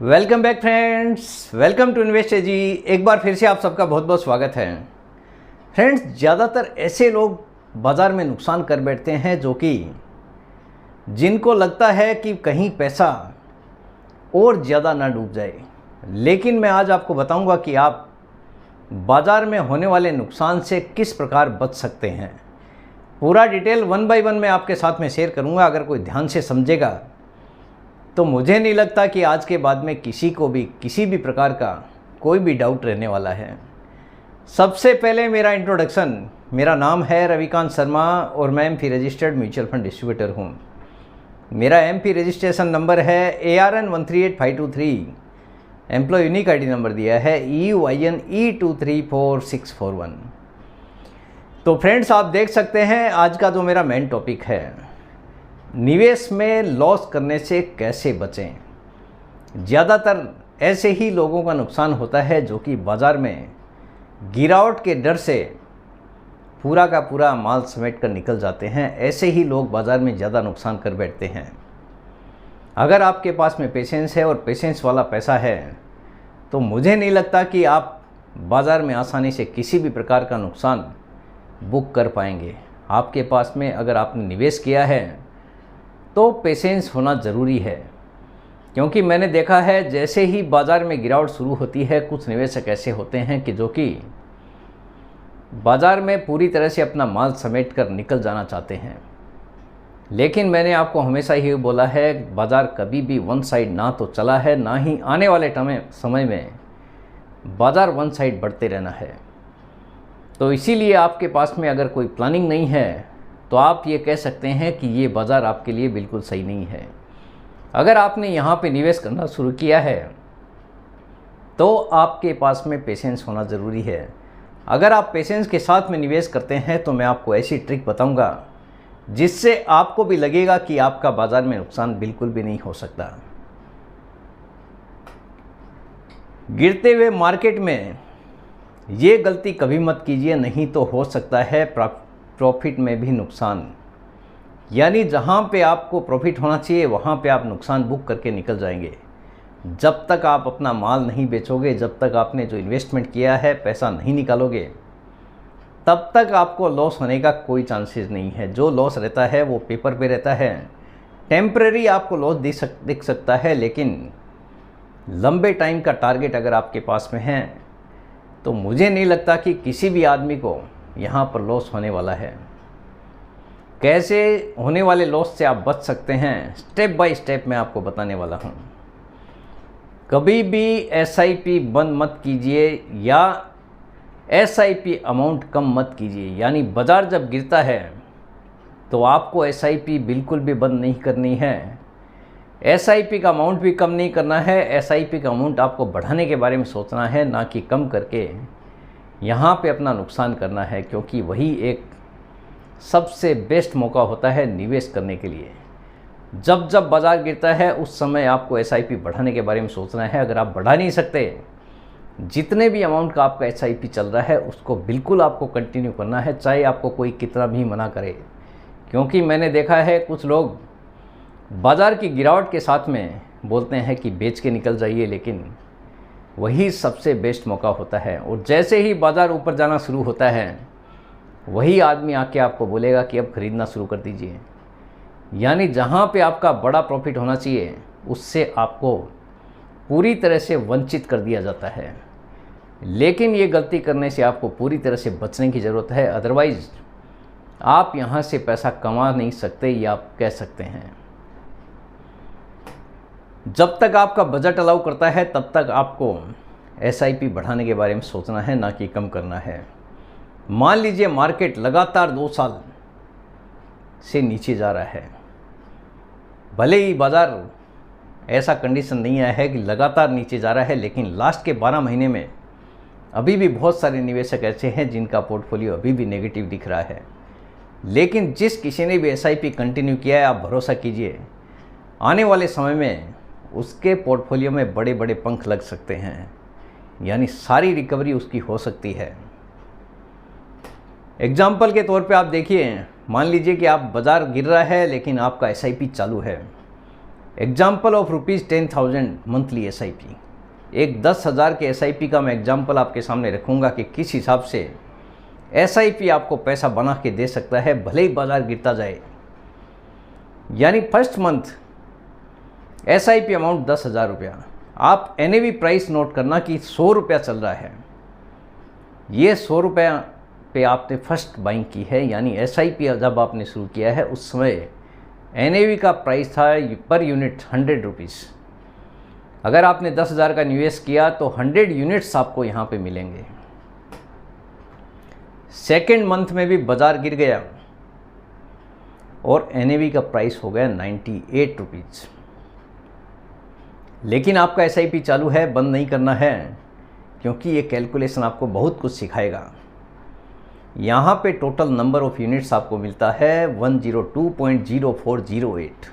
Welcome back friends, welcome to invest ji. एक बार फिर से आप सबका बहुत बहुत स्वागत है। फ्रेंड्स, ज़्यादातर ऐसे लोग बाज़ार में नुकसान कर बैठते हैं जिनको लगता है कि कहीं पैसा और ज़्यादा ना डूब जाए। लेकिन मैं आज आपको बताऊंगा कि आप बाज़ार में होने वाले नुकसान से किस प्रकार बच सकते हैं। पूरा डिटेल 1 बाय 1 मैं आपके साथ में शेयर करूंगा। अगर कोई ध्यान से समझेगा तो मुझे नहीं लगता कि आज के बाद में किसी को भी किसी भी प्रकार का कोई भी डाउट रहने वाला है। सबसे पहले मेरा इंट्रोडक्शन, मेरा नाम है रविकांत शर्मा और मैं AMFI registered mutual fund distributor हूँ। मेरा एमपी रजिस्ट्रेशन नंबर है ARN 138523। Employee unique ID number दिया है EUIN E234641। तो फ्रेंड्स, आप देख सकते हैं आज का जो मेरा मेन टॉपिक है, निवेश में लॉस करने से कैसे बचें। ज़्यादातर ऐसे ही लोगों का नुकसान होता है जो कि बाज़ार में गिरावट के डर से पूरा का पूरा माल समेट कर निकल जाते हैं। ऐसे ही लोग बाज़ार में ज़्यादा नुकसान कर बैठते हैं। अगर आपके पास में पेशेंस है और पेशेंस वाला पैसा है तो मुझे नहीं लगता कि आप बाज़ार में आसानी से किसी भी प्रकार का नुकसान बुक कर पाएंगे। आपके पास में अगर आपने निवेश किया है तो पेशेंस होना ज़रूरी है, क्योंकि मैंने देखा है जैसे ही बाज़ार में गिरावट शुरू होती है, कुछ निवेशक ऐसे होते हैं कि जो कि बाज़ार में पूरी तरह से अपना माल समेट कर निकल जाना चाहते हैं। लेकिन मैंने आपको हमेशा ही बोला है, बाज़ार कभी भी वन साइड ना तो चला है, ना ही आने वाले समय में बाज़ार वन साइड बढ़ते रहना है। तो इसीलिए आपके पास में अगर कोई प्लानिंग नहीं है तो आप ये कह सकते हैं कि ये बाज़ार आपके लिए बिल्कुल सही नहीं है। अगर आपने यहाँ पे निवेश करना शुरू किया है तो आपके पास में पेशेंस होना ज़रूरी है। अगर आप पेशेंस के साथ में निवेश करते हैं तो मैं आपको ऐसी ट्रिक बताऊंगा जिससे आपको भी लगेगा कि आपका बाज़ार में नुकसान बिल्कुल भी नहीं हो सकता। गिरते हुए मार्केट में ये गलती कभी मत कीजिए, नहीं तो हो सकता है प्रॉफिट में भी नुकसान। यानी जहाँ पे आपको प्रॉफिट होना चाहिए वहाँ पे आप नुकसान बुक करके निकल जाएंगे। जब तक आप अपना माल नहीं बेचोगे, जब तक आपने जो इन्वेस्टमेंट किया है पैसा नहीं निकालोगे, तब तक आपको लॉस होने का कोई चांसेस नहीं है। जो लॉस रहता है वो पेपर पे रहता है। टेम्परेरी आपको लॉस दिख सकता है, लेकिन लंबे टाइम का टारगेट अगर आपके पास में है तो मुझे नहीं लगता कि किसी भी आदमी को यहाँ पर लॉस होने वाला है। कैसे होने वाले लॉस से आप बच सकते हैं, स्टेप बाय स्टेप मैं आपको बताने वाला हूँ। कभी भी SIP बंद मत कीजिए या SIP अमाउंट कम मत कीजिए। यानी बाज़ार जब गिरता है तो आपको SIP बिल्कुल भी बंद नहीं करनी है। SIP का अमाउंट भी कम नहीं करना है। SIP का अमाउंट आपको बढ़ाने के बारे में सोचना है, ना कि कम करके यहाँ पे अपना नुकसान करना है, क्योंकि वही एक सबसे बेस्ट मौका होता है निवेश करने के लिए। जब जब बाज़ार गिरता है उस समय आपको SIP बढ़ाने के बारे में सोचना है। अगर आप बढ़ा नहीं सकते, जितने भी अमाउंट का आपका SIP चल रहा है उसको बिल्कुल आपको कंटिन्यू करना है, चाहे आपको कोई कितना भी मना करे। क्योंकि मैंने देखा है कुछ लोग बाज़ार की गिरावट के साथ में बोलते हैं कि बेच के निकल जाइए, लेकिन वही सबसे बेस्ट मौका होता है। और जैसे ही बाज़ार ऊपर जाना शुरू होता है वही आदमी आके आपको बोलेगा कि अब ख़रीदना शुरू कर दीजिए। यानी जहाँ पे आपका बड़ा प्रॉफिट होना चाहिए उससे आपको पूरी तरह से वंचित कर दिया जाता है। लेकिन ये गलती करने से आपको पूरी तरह से बचने की ज़रूरत है, अदरवाइज़ आप यहाँ से पैसा कमा नहीं सकते, ये आप कह सकते हैं। जब तक आपका बजट अलाउ करता है तब तक आपको SIP बढ़ाने के बारे में सोचना है, ना कि कम करना है। मान लीजिए मार्केट लगातार 2 साल से नीचे जा रहा है, भले ही बाज़ार ऐसा कंडीशन नहीं आया है कि लगातार नीचे जा रहा है, लेकिन लास्ट के 12 महीने में अभी भी बहुत सारे निवेशक ऐसे हैं जिनका पोर्टफोलियो अभी भी नेगेटिव दिख रहा है। लेकिन जिस किसी ने भी SIP कंटिन्यू किया है, आप भरोसा कीजिए आने वाले समय में उसके पोर्टफोलियो में बड़े बड़े पंख लग सकते हैं। यानी सारी रिकवरी उसकी हो सकती है। एग्जाम्पल के तौर पे आप देखिए, मान लीजिए कि आप बाज़ार गिर रहा है लेकिन आपका SIP चालू है। Example of ₹10,000 monthly SIP। एक 10,000 के SIP का मैं एग्जाम्पल आपके सामने रखूँगा कि किस हिसाब से SIP आपको पैसा बना के दे सकता है भले ही बाजार गिरता जाए। यानी फर्स्ट मंथ SIP अमाउंट 10,000 रुपया। आप NAV प्राइस नोट करना कि 100 रुपया चल रहा है, ये 100 रुपया पे आपने फर्स्ट बाइंग की है। यानी SIP जब आपने शुरू किया है उस समय NAV का प्राइस था पर यूनिट 100 रुपीज़। अगर आपने 10,000 का निवेश किया तो 100 यूनिट्स आपको यहाँ पे मिलेंगे। सेकेंड मंथ में भी बाज़ार गिर गया और NAV का प्राइस हो गया 98 रुपीज़। लेकिन आपका SIP चालू है, बंद नहीं करना है, क्योंकि ये कैलकुलेशन आपको बहुत कुछ सिखाएगा। यहाँ पे टोटल नंबर ऑफ़ यूनिट्स आपको मिलता है 102.0408।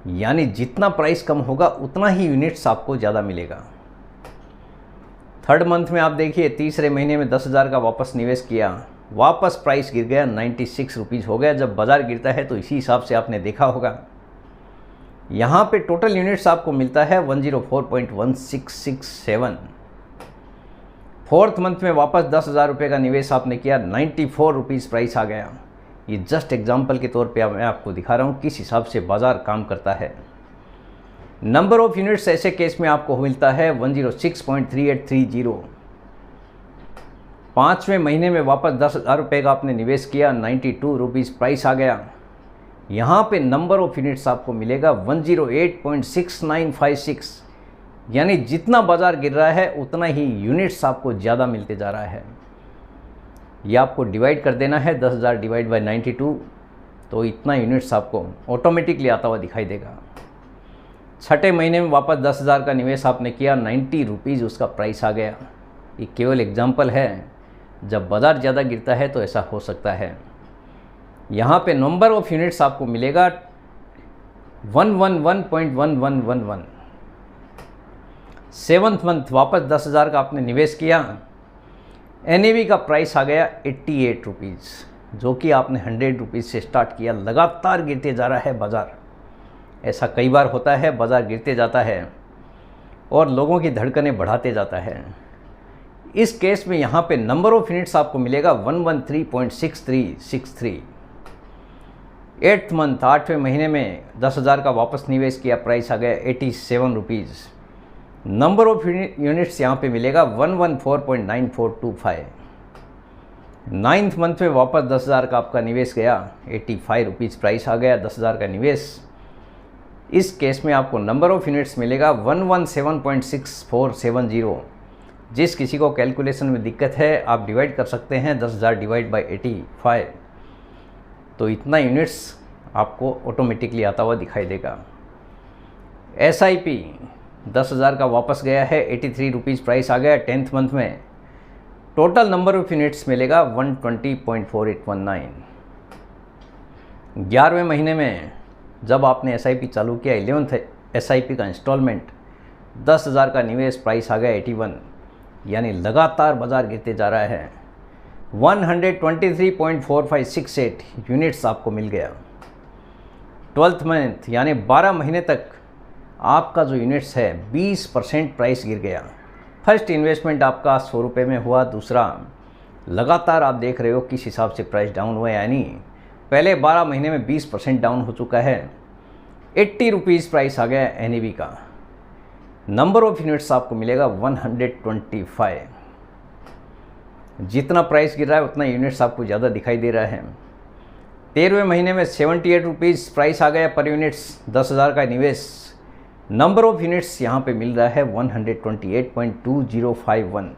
यानी जितना प्राइस कम होगा उतना ही यूनिट्स आपको ज़्यादा मिलेगा। थर्ड मंथ में आप देखिए, तीसरे महीने में 10,000 का वापस निवेश किया, वापस प्राइस गिर गया, 96 रुपीज़ हो गया। जब बाज़ार गिरता है तो इसी हिसाब से आपने देखा होगा। यहाँ पे टोटल यूनिट्स आपको मिलता है 104.1667। फोर्थ मंथ में वापस 10,000 रुपये का निवेश आपने किया, 94 रुपीज़ प्राइस आ गया। ये जस्ट एग्जांपल के तौर पे मैं आपको दिखा रहा हूँ किस हिसाब से बाज़ार काम करता है। नंबर ऑफ़ यूनिट्स ऐसे केस में आपको मिलता है 106.3830। पाँचवें महीने में वापस 10,000 रुपये का आपने निवेश किया, 92 रुपीज़ प्राइस आ गया। यहाँ पे नंबर ऑफ़ यूनिट्स आपको मिलेगा 108.6956। यानी जितना बाज़ार गिर रहा है उतना ही यूनिट्स आपको ज़्यादा मिलते जा रहा है। ये आपको डिवाइड कर देना है, 10,000 डिवाइड बाई 92, तो इतना यूनिट्स आपको ऑटोमेटिकली आता हुआ दिखाई देगा। छठे महीने में वापस 10,000 का निवेश आपने किया, 90 रुपीज़ उसका प्राइस आ गया। ये केवल एग्जाम्पल है, जब बाज़ार ज़्यादा गिरता है तो ऐसा हो सकता है। यहाँ पे नंबर ऑफ़ यूनिट्स आपको मिलेगा 111.1111। सेवन्थ मंथ वापस 10,000 का आपने निवेश किया, NAV का प्राइस आ गया 88 रुपीज़, जो कि आपने 100 रुपीज़ से स्टार्ट किया। लगातार गिरते जा रहा है बाज़ार। ऐसा कई बार होता है, बाज़ार गिरते जाता है और लोगों की धड़कनें बढ़ाते जाता है। इस केस में यहाँ पे नंबर ऑफ़ यूनिट्स आपको मिलेगा 113.6363। एट्थ मंथ, आठवें महीने में 10,000 का वापस निवेश किया, प्राइस आ गया 87 रुपीज़। नंबर ऑफ़ यूनिट्स यहाँ पे मिलेगा 114.9425। नाइन्थ मंथ में वापस 10,000 का आपका निवेश गया, 85 रुपीज़ प्राइस आ गया, 10,000 का निवेश। इस केस में आपको नंबर ऑफ़ यूनिट्स मिलेगा 117.6470। जिस किसी को कैलकुलेशन में दिक्कत है, आप डिवाइड कर सकते हैं 10,000 डिवाइड बाई 85, तो इतना यूनिट्स आपको ऑटोमेटिकली आता हुआ दिखाई देगा। SIP 10,000 का वापस गया है, 83 रुपीज़ प्राइस आ गया। 10th मंथ में टोटल नंबर ऑफ़ यूनिट्स मिलेगा 120.4819। 11वें महीने में जब आपने SIP चालू किया, 11th SIP का इंस्टॉलमेंट, 10,000 का निवेश, प्राइस आ गया 81। यानी लगातार बाज़ार गिरते जा रहा है। 123.4568 यूनिट्स आपको मिल गया। 12th मंथ यानी 12 महीने तक आपका जो यूनिट्स है 20% प्राइस गिर गया। फर्स्ट इन्वेस्टमेंट आपका 100 रुपये में हुआ, दूसरा लगातार आप देख रहे हो किस हिसाब से प्राइस डाउन हुआ। यानी पहले 12 महीने में 20% डाउन हो चुका है। 80 रुपीज़ प्राइस आ गया NAV का। नंबर ऑफ़ यूनिट्स आपको मिलेगा 125। जितना प्राइस गिर रहा है उतना यूनिट्स आपको ज़्यादा दिखाई दे रहा है। 13वें महीने में 78 रुपीज़ प्राइस आ गया पर यूनिट्स, 10,000 का निवेश। नंबर ऑफ़ यूनिट्स यहाँ पे मिल रहा है 128.2051।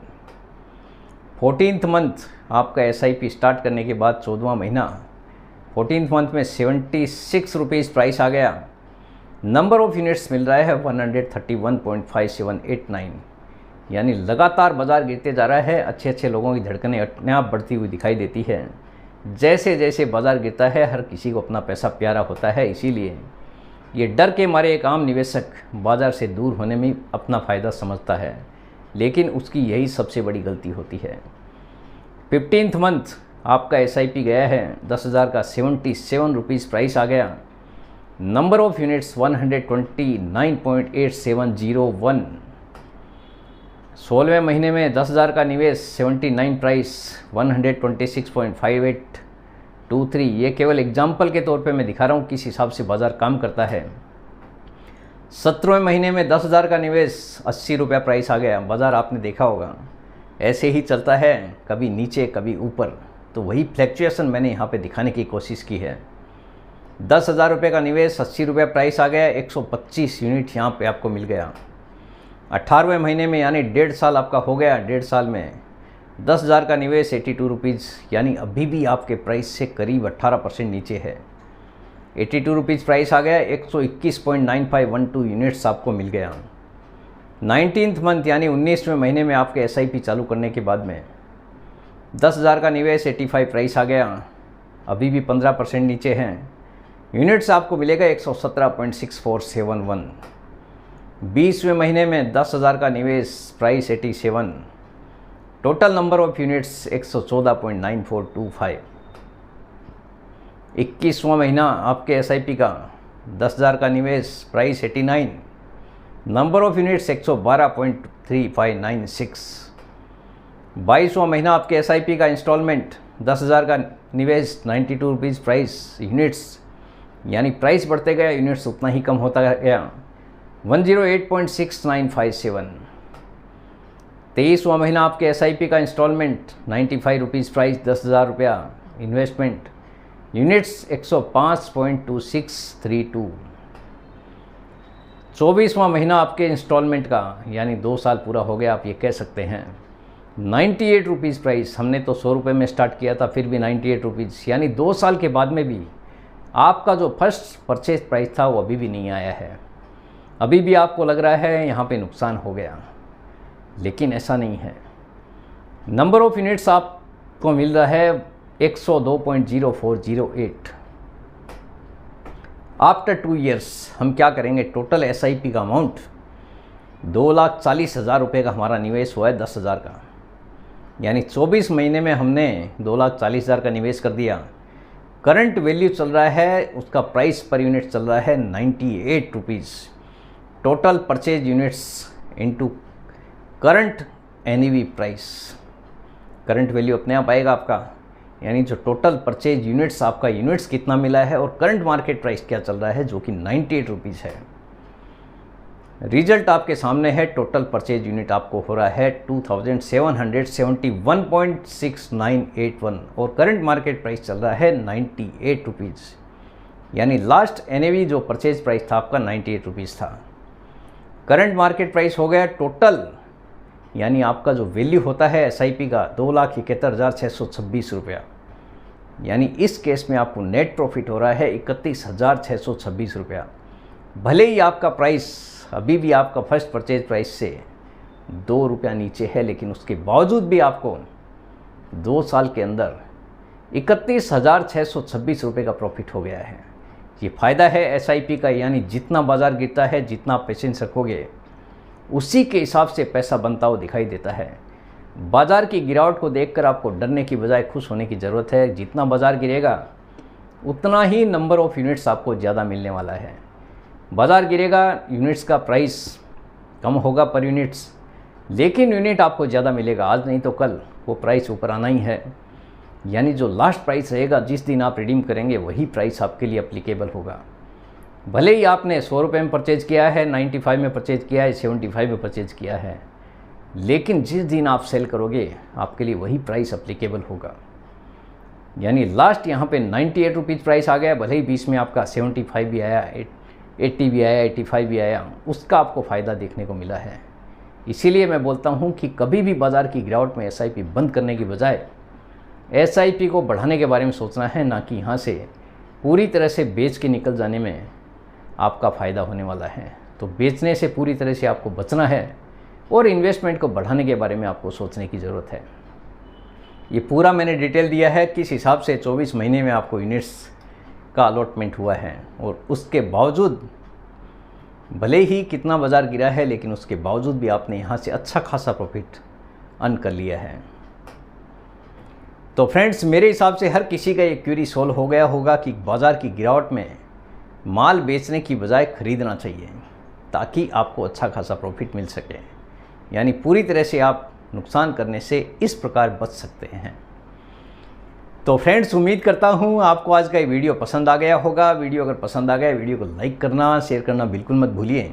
14th मंथ आपका SIP स्टार्ट करने के बाद 14वां महीना, 14th मंथ में 76 रुपीज़ प्राइस आ गया। नंबर ऑफ़ यूनिट्स मिल रहा है 131.5789। यानी लगातार बाज़ार गिरते जा रहा है। अच्छे अच्छे लोगों की धड़कनें अपने आप बढ़ती हुई दिखाई देती है। जैसे जैसे बाज़ार गिरता है हर किसी को अपना पैसा प्यारा होता है, इसीलिए ये डर के मारे एक आम निवेशक बाज़ार से दूर होने में अपना फ़ायदा समझता है, लेकिन उसकी यही सबसे बड़ी गलती होती है। 15th मंथ आपका SIP गया है 10,000 का, 77 रुपीज़ प्राइस आ गया। Number of units 129.8701। 16वें महीने में 10,000 का निवेश 79 प्राइस 126.5823। ये केवल एग्जाम्पल के तौर पे मैं दिखा रहा हूँ किस हिसाब से बाज़ार काम करता है। 17वें महीने में 10,000 का निवेश 80 रुपया प्राइस आ गया। बाज़ार आपने देखा होगा ऐसे ही चलता है, कभी नीचे कभी ऊपर, तो वही फ्लैक्चुएशन मैंने यहाँ पे दिखाने की कोशिश की है। 10,000 रुपये का निवेश 80 रुपये प्राइस आ गया, 125 यूनिट यहाँ पे आपको मिल गया। 18वें महीने में यानी 1.5 साल आपका हो गया। 1.5 साल में 10,000 का निवेश 82 रुपीज़, यानी अभी भी आपके प्राइस से करीब 18% नीचे है। 82 रुपीज़ प्राइस आ गया, 121.9512 यूनिट्स आपको मिल गया। 19th मंथ यानी 19वें महीने में आपके SIP चालू करने के बाद में 10,000 का निवेश 85 प्राइस आ गया, अभी भी 15% नीचे हैं। यूनिट्स आपको मिलेगा 117.6471। 20वें महीने में 10,000 का निवेश price 87, total number of units 114.9425। 21वां महीना आपके SIP का 10,000 का निवेश प्राइस 89, नंबर ऑफ यूनिट्स 112.3596। 22वां महीना आपके SIP का इंस्टॉलमेंट 10,000 का निवेश 92 रुपीज़ प्राइस, यूनिट्स यानी प्राइस बढ़ते गया, यूनिट्स उतना ही कम होता गया, 108.6957। 23वां महीना आपके SIP का इंस्टॉलमेंट 95 रुपीज़ प्राइस, 10,000 रुपया इन्वेस्टमेंट, यूनिट्स 105.2632। 24वां महीना आपके इंस्टॉलमेंट का यानी 2 साल पूरा हो गया, आप ये कह सकते हैं। 98 रुपीज़ प्राइस, हमने तो 100 रुपये में स्टार्ट किया था, फिर भी 98 रुपीज़, यानी 2 साल के बाद में भी आपका जो फर्स्ट परचेज प्राइस था वो अभी भी नहीं आया है। अभी भी आपको लग रहा है यहाँ पे नुकसान हो गया, लेकिन ऐसा नहीं है। नंबर ऑफ यूनिट्स आपको मिल रहा है 102.0408। आफ्टर 2 ईयर्स हम क्या करेंगे, टोटल SIP का अमाउंट 2,40,000 रुपये का हमारा निवेश हुआ है 10,000 का, यानी 24 महीने में हमने 2,40,000 का निवेश कर दिया। करंट वैल्यू चल रहा है, उसका प्राइस पर यूनिट चल रहा है 98 rupees. Total purchase units into current NAV price, current value अपने आप आएगा आपका, यानी जो टोटल परचेज यूनिट्स आपका यूनिट्स कितना मिला है और करंट मार्केट प्राइस क्या चल रहा है जो कि 98 रुपीज़ है। रिजल्ट आपके सामने है। टोटल परचेज यूनिट आपको हो रहा है 2,771.6981 और करंट मार्केट प्राइस चल रहा है 98 रुपीज़, यानी लास्ट NAV जो परचेज प्राइस था आपका 98 रुपीज़ था। करंट मार्केट प्राइस हो गया टोटल, यानी आपका जो वैल्यू होता है SIP का 2,71,626 रुपया, यानी इस केस में आपको नेट प्रॉफिट हो रहा है 31,626 रुपया। भले ही आपका प्राइस अभी भी आपका फर्स्ट परचेज प्राइस से 2 रुपया नीचे है, लेकिन उसके बावजूद भी आपको 2 साल के अंदर 31,626 रुपये का प्रॉफिट हो गया है। ये फ़ायदा है SIP का, यानी जितना बाज़ार गिरता है, जितना आप पेशेंस रखोगे, उसी के हिसाब से पैसा बनता हुआ दिखाई देता है। बाज़ार की गिरावट को देखकर आपको डरने की बजाय खुश होने की ज़रूरत है। जितना बाज़ार गिरेगा उतना ही नंबर ऑफ़ यूनिट्स आपको ज़्यादा मिलने वाला है। बाज़ार गिरेगा, यूनिट्स का प्राइस कम होगा पर यूनिट्स, लेकिन यूनिट आपको ज़्यादा मिलेगा। आज नहीं तो कल वो प्राइस ऊपर आना ही है, यानी जो लास्ट प्राइस रहेगा जिस दिन आप रिडीम करेंगे वही प्राइस आपके लिए अप्लीकेबल होगा। भले ही आपने 100 रुपये में परचेज किया है, 95 में परचेज किया है, 75 में परचेज किया है, लेकिन जिस दिन आप सेल करोगे आपके लिए वही प्राइस अप्लीकेबल होगा। यानी लास्ट यहाँ पे 98 रुपीज़ प्राइस आ गया, भले ही बीच में आपका 75 भी आया, 80 भी आया, 85 भी आया, उसका आपको फ़ायदा देखने को मिला है। इसीलिए मैं बोलता हूँ कि कभी भी बाज़ार की गिरावट में SIP बंद करने की बजाय SIP को बढ़ाने के बारे में सोचना है, ना कि यहाँ से पूरी तरह से बेच के निकल जाने में आपका फ़ायदा होने वाला है। तो बेचने से पूरी तरह से आपको बचना है और इन्वेस्टमेंट को बढ़ाने के बारे में आपको सोचने की ज़रूरत है। ये पूरा मैंने डिटेल दिया है किस हिसाब से 24 महीने में आपको यूनिट्स का अलॉटमेंट हुआ है, और उसके बावजूद भले ही कितना बाज़ार गिरा है, लेकिन उसके बावजूद भी आपने यहाँ से अच्छा खासा प्रॉफिट अर्न कर लिया है। तो फ्रेंड्स, मेरे हिसाब से हर किसी का ये क्वेरी सॉल्व हो गया होगा कि बाज़ार की गिरावट में माल बेचने की बजाय ख़रीदना चाहिए ताकि आपको अच्छा खासा प्रॉफिट मिल सके। यानी पूरी तरह से आप नुकसान करने से इस प्रकार बच सकते हैं। तो फ्रेंड्स, उम्मीद करता हूँ आपको आज का ये वीडियो पसंद आ गया होगा। वीडियो अगर पसंद आ गया, वीडियो को लाइक करना, शेयर करना बिल्कुल मत भूलिए।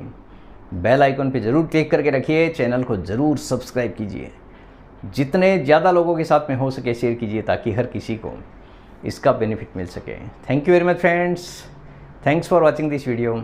बेल आइकन पे ज़रूर क्लिक करके रखिए, चैनल को ज़रूर सब्सक्राइब कीजिए। जितने ज़्यादा लोगों के साथ में हो सके शेयर कीजिए ताकि हर किसी को इसका बेनिफिट मिल सके। Thank you very much friends, thanks for watching this video.